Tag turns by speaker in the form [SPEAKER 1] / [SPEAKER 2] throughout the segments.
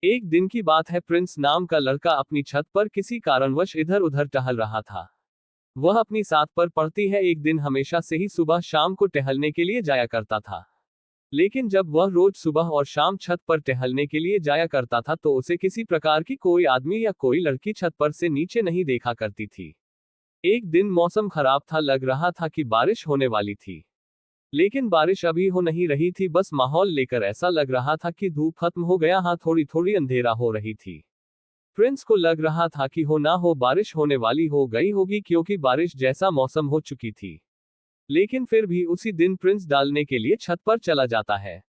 [SPEAKER 1] एक दिन की बात है, प्रिंस नाम का लड़का अपनी छत पर किसी कारणवश इधर उधर टहल रहा था। वह अपनी साथ पर पढ़ती है, एक दिन हमेशा से ही सुबह शाम को टहलने के लिए जाया करता था। लेकिन जब वह रोज सुबह और शाम छत पर टहलने के लिए जाया करता था तो उसे किसी प्रकार की कोई आदमी या कोई लड़की छत पर से नीचे नहीं देखा करती थी। एक दिन मौसम खराब था, लग रहा था कि बारिश होने वाली थी। लेकिन बारिश अभी हो नहीं रही थी, बस माहौल लेकर ऐसा लग रहा था कि धूप खत्म हो गया, हाँ थोड़ी थोड़ी अंधेरा हो रही थी। प्रिंस को लग रहा था कि हो ना हो बारिश होने वाली हो गई होगी, क्योंकि बारिश जैसा मौसम हो चुकी थी। लेकिन फिर भी उसी दिन प्रिंस डालने के लिए छत पर चला जाता है।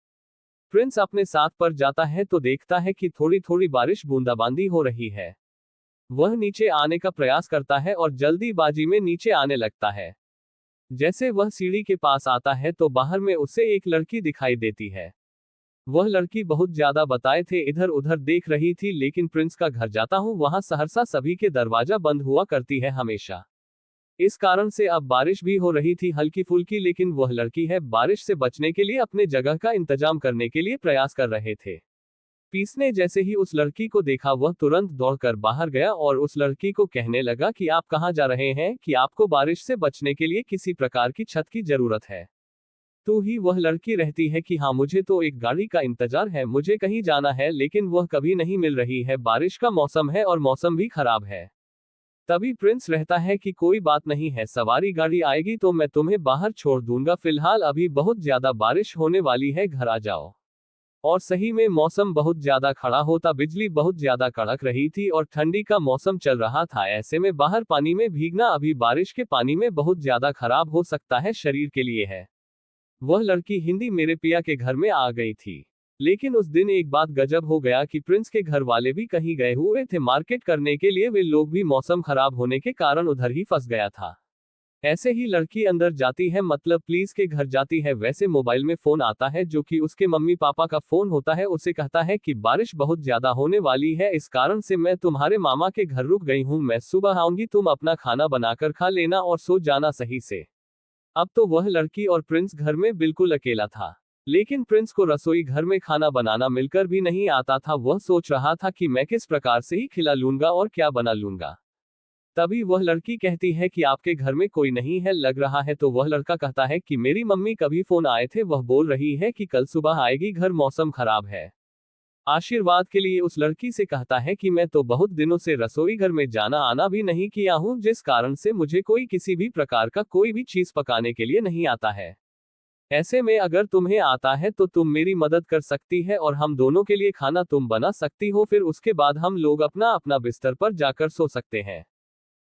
[SPEAKER 1] प्रिंस अपने साथ पर जाता है तो देखता है कि थोड़ी थोड़ी बारिश बूंदाबांदी हो रही है। वह नीचे आने का प्रयास करता है और जल्दीबाजी में नीचे आने लगता है। जैसे वह सीढ़ी के पास आता है तो बाहर में उसे एक लड़की दिखाई देती है। वह लड़की बहुत ज्यादा बताए थे इधर उधर देख रही थी, लेकिन प्रिंस का घर जाता हूँ वहां सहरसा सभी के दरवाजा बंद हुआ करती है हमेशा। इस कारण से अब बारिश भी हो रही थी हल्की फुल्की, लेकिन वह लड़की है बारिश से बचने के लिए अपने जगह का इंतजाम करने के लिए प्रयास कर रहे थे। पीसने जैसे ही उस लड़की को देखा वह तुरंत दौड़कर बाहर गया और उस लड़की को कहने लगा कि आप कहाँ जा रहे हैं, कि आपको बारिश से बचने के लिए किसी प्रकार की छत की जरूरत है। तो ही वह लड़की रहती है कि हाँ मुझे तो एक गाड़ी का इंतजार है, मुझे कहीं जाना है, लेकिन वह कभी नहीं मिल रही है, बारिश का मौसम है और मौसम भी खराब है। तभी प्रिंस रहता है कि कोई बात नहीं है, सवारी गाड़ी आएगी तो मैं तुम्हें बाहर छोड़ दूंगा, फिलहाल अभी बहुत ज्यादा बारिश होने वाली है, घर आ जाओ। और सही में मौसम बहुत ज्यादा खड़ा होता, बिजली बहुत ज्यादा कड़क रही थी और ठंडी का मौसम चल रहा था। ऐसे में बाहर पानी में भीगना अभी बारिश के पानी में बहुत ज्यादा खराब हो सकता है, शरीर के लिए है। वह लड़की हिंदी मेरे पिया के घर में आ गई थी। लेकिन उस दिन एक बात गजब हो गया कि प्रिंस के घर वाले भी कहीं गए हुए थे मार्केट करने के लिए, वे लोग भी मौसम खराब होने के कारण उधर ही फंस गया था। ऐसे ही लड़की अंदर जाती है, मतलब प्लीज के घर जाती है, वैसे मोबाइल में फोन आता है जो कि उसके मम्मी पापा का फोन होता है। उसे कहता है कि बारिश बहुत ज्यादा होने वाली है, इस कारण से मैं तुम्हारे मामा के घर रुक गई हूँ, मैं सुबह आऊंगी, तुम अपना खाना बनाकर खा लेना और सो जाना सही से। अब तो वह लड़की और प्रिंस घर में बिल्कुल अकेला था। लेकिन प्रिंस को रसोई घर में खाना बनाना मिलकर भी नहीं आता था। वह सोच रहा था कि मैं किस प्रकार से ही खिला लूंगा और क्या बना लूंगा। तभी वह लड़की कहती है कि आपके घर में कोई नहीं है लग रहा है, तो वह लड़का कहता है कि मेरी मम्मी कभी फोन आए थे, वह बोल रही है कि कल सुबह आएगी घर, मौसम खराब है। आशीर्वाद के लिए उस लड़की से कहता है कि मैं तो बहुत दिनों से रसोई घर में जाना आना भी नहीं किया हूँ, जिस कारण से मुझे कोई किसी भी प्रकार का कोई भी चीज पकाने के लिए नहीं आता है। ऐसे में अगर तुम्हें आता है तो तुम मेरी मदद कर सकती है और हम दोनों के लिए खाना तुम बना सकती हो, फिर उसके बाद हम लोग अपना अपना बिस्तर पर जाकर सो सकते हैं।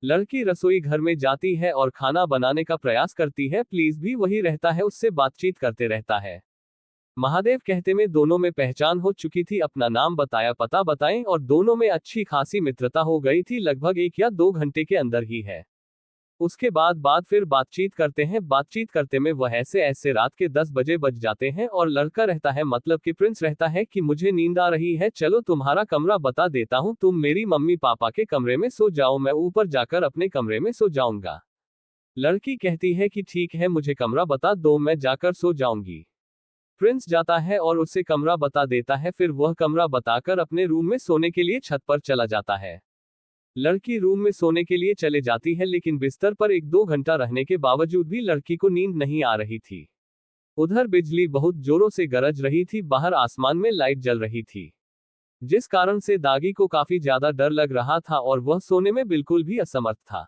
[SPEAKER 1] लड़की रसोई घर में जाती है और खाना बनाने का प्रयास करती है, प्लीज भी वही रहता है, उससे बातचीत करते रहता है। महादेव कहते में दोनों में पहचान हो चुकी थी, अपना नाम बताया, पता बताएं और दोनों में अच्छी खासी मित्रता हो गई थी, लगभग 1 या 2 घंटे के अंदर ही है। उसके बाद फिर बातचीत करते हैं, बातचीत करते में वह ऐसे ऐसे रात के 10 बजे बज जाते हैं और लड़का रहता है, मतलब कि प्रिंस रहता है कि मुझे नींद आ रही है, चलो तुम्हारा कमरा बता देता हूँ, तुम मेरी मम्मी पापा के कमरे में सो जाओ, मैं ऊपर जाकर अपने कमरे में सो जाऊंगा। लड़की कहती है कि ठीक है, मुझे कमरा बता दो, मैं जाकर सो जाऊंगी। प्रिंस जाता है और उसे कमरा बता देता है, फिर वह कमरा बताकर अपने रूम में सोने के लिए छत पर चला जाता है। लड़की रूम में सोने के लिए चले जाती है, लेकिन बिस्तर पर 1-2 घंटा रहने के बावजूद भी लड़की को नींद नहीं आ रही थी। उधर बिजली बहुत जोरों से गरज रही थी, बाहर आसमान में लाइट जल रही थी, जिस कारण से दागी को काफी ज्यादा डर लग रहा था और वह सोने में बिल्कुल भी असमर्थ था।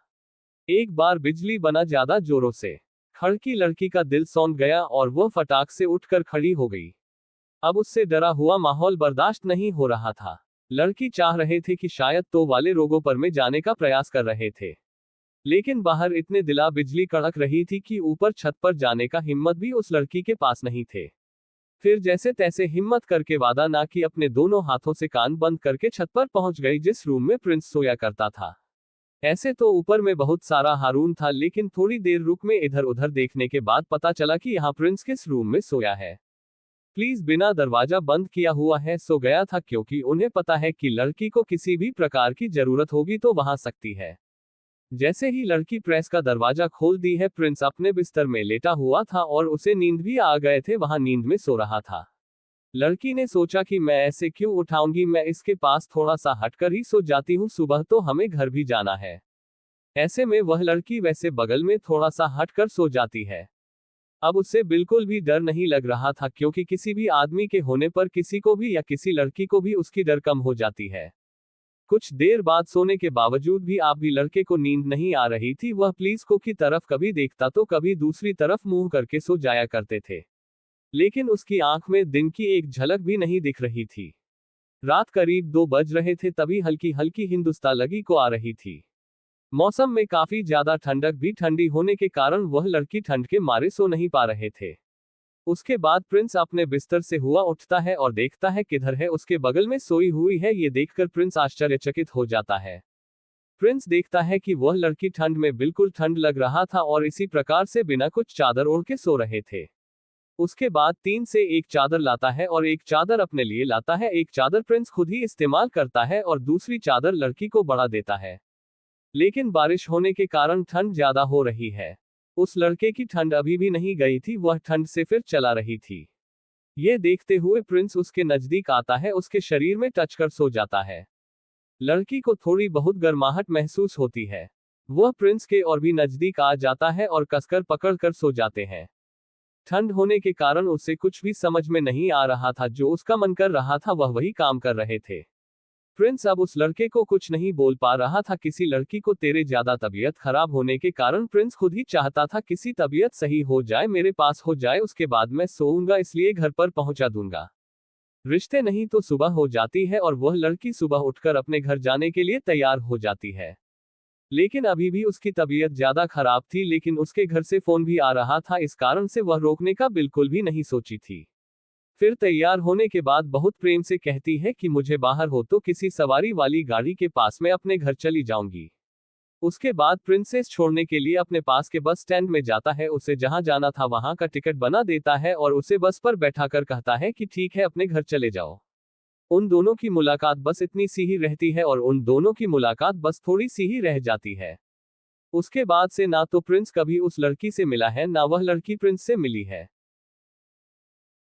[SPEAKER 1] एक बार बिजली बना ज्यादा जोरों से, खड़की लड़की का दिल सौंध गया और वह फटाक से उठकर खड़ी हो गई। अब उससे डरा हुआ माहौल बर्दाश्त नहीं हो रहा था। लड़की चाह रहे थे कि शायद तो वाले रोगों पर में जाने का प्रयास कर रहे थे, लेकिन बाहर इतने दिला बिजली कड़क रही थी कि ऊपर छत पर जाने का हिम्मत भी उस लड़की के पास नहीं थे। फिर जैसे तैसे हिम्मत करके वादा ना कि अपने दोनों हाथों से कान बंद करके छत पर पहुंच गई, जिस रूम में प्रिंस सोया करता था। ऐसे तो ऊपर में बहुत सारा हारून था, लेकिन थोड़ी देर रुक में इधर उधर देखने के बाद पता चला कि यहाँ प्रिंस किस रूम में सोया है। प्लीज बिना दरवाजा बंद किया हुआ है सो गया था, क्योंकि उन्हें पता है कि लड़की को किसी भी प्रकार की जरूरत होगी तो वहां सकती है। जैसे ही लड़की प्रेस का दरवाजा खोल दी है, प्रिंस अपने बिस्तर में लेटा हुआ था और उसे नींद भी आ गए थे, वहां नींद में सो रहा था। लड़की ने सोचा कि मैं ऐसे क्यों उठाऊंगी, मैं इसके पास थोड़ा सा हटकर ही सो जाती हूँ, सुबह तो हमें घर भी जाना है। ऐसे में वह लड़की वैसे बगल में थोड़ा सा हटकर सो जाती है। अब उसे बिल्कुल भी डर नहीं लग रहा था, क्योंकि किसी भी आदमी के होने पर किसी को भी या किसी लड़की को भी उसकी डर कम हो जाती है। कुछ देर बाद सोने के बावजूद भी आप भी लड़के को नींद नहीं आ रही थी। वह पुलिस को की तरफ कभी देखता तो कभी दूसरी तरफ मुंह करके सो जाया करते थे, लेकिन उसकी आंख में दिन की एक झलक भी नहीं दिख रही थी। रात करीब 2 बज रहे थे, तभी हल्की हल्की हिंदुस्तालगी को आ रही थी। मौसम में काफी ज्यादा ठंडक भी ठंडी होने के कारण वह लड़की ठंड के मारे सो नहीं पा रहे थे। उसके बाद प्रिंस अपने बिस्तर से हुआ उठता है और देखता है किधर है, उसके बगल में सोई हुई है। ये देखकर प्रिंस आश्चर्यचकित हो जाता है। प्रिंस देखता है कि वह लड़की ठंड में बिल्कुल ठंड लग रहा था और इसी प्रकार से बिना कुछ चादर ओढ़ के सो रहे थे। उसके बाद 3 से 1 चादर लाता है और एक चादर अपने लिए लाता है। एक चादर प्रिंस खुद ही इस्तेमाल करता है और दूसरी चादर लड़की को बढ़ा देता है। लेकिन बारिश होने के कारण ठंड ज्यादा हो रही है। उस लड़के की ठंड अभी भी नहीं गई थी, वह ठंड से फिर चला रही थी। ये देखते हुए प्रिंस उसके नजदीक आता है, उसके शरीर में टच कर सो जाता है। लड़की को थोड़ी बहुत गर्माहट महसूस होती है। वह प्रिंस के और भी नजदीक आ जाता है और कसकर पकड़ कर सो जाते हैं। ठंड होने के कारण उसे कुछ भी समझ में नहीं आ रहा था, जो उसका मन कर रहा था वह वही काम कर रहे थे। प्रिंस अब उस लड़के को कुछ नहीं बोल पा रहा था। किसी लड़की को तेरे ज्यादा तबीयत खराब होने के कारण प्रिंस खुद ही चाहता था किसी तबीयत सही हो जाए, मेरे पास हो जाए, उसके बाद मैं सोऊंगा, इसलिए घर पर पहुंचा दूंगा। रिश्ते नहीं तो सुबह हो जाती है और वह लड़की सुबह उठकर अपने घर जाने के लिए तैयार हो जाती है। लेकिन अभी भी उसकी तबीयत ज्यादा खराब थी, लेकिन उसके घर से फोन भी आ रहा था, इस कारण से वह रोकने का बिल्कुल भी नहीं सोची थी। फिर तैयार होने के बाद बहुत प्रेम से कहती है कि मुझे बाहर हो तो किसी सवारी वाली गाड़ी के पास में अपने घर चली जाऊंगी। उसके बाद प्रिंसेस छोड़ने के लिए अपने पास के बस स्टैंड में जाता है, उसे जहां जाना था वहां का टिकट बना देता है और उसे बस पर बैठाकर कहता है कि ठीक है, अपने घर चले जाओ। उन दोनों की मुलाकात बस इतनी सी ही रहती है और उन दोनों की मुलाकात बस थोड़ी सी ही रह जाती है। उसके बाद से ना तो प्रिंस कभी उस लड़की से मिला है, ना वह लड़की प्रिंस से मिली है।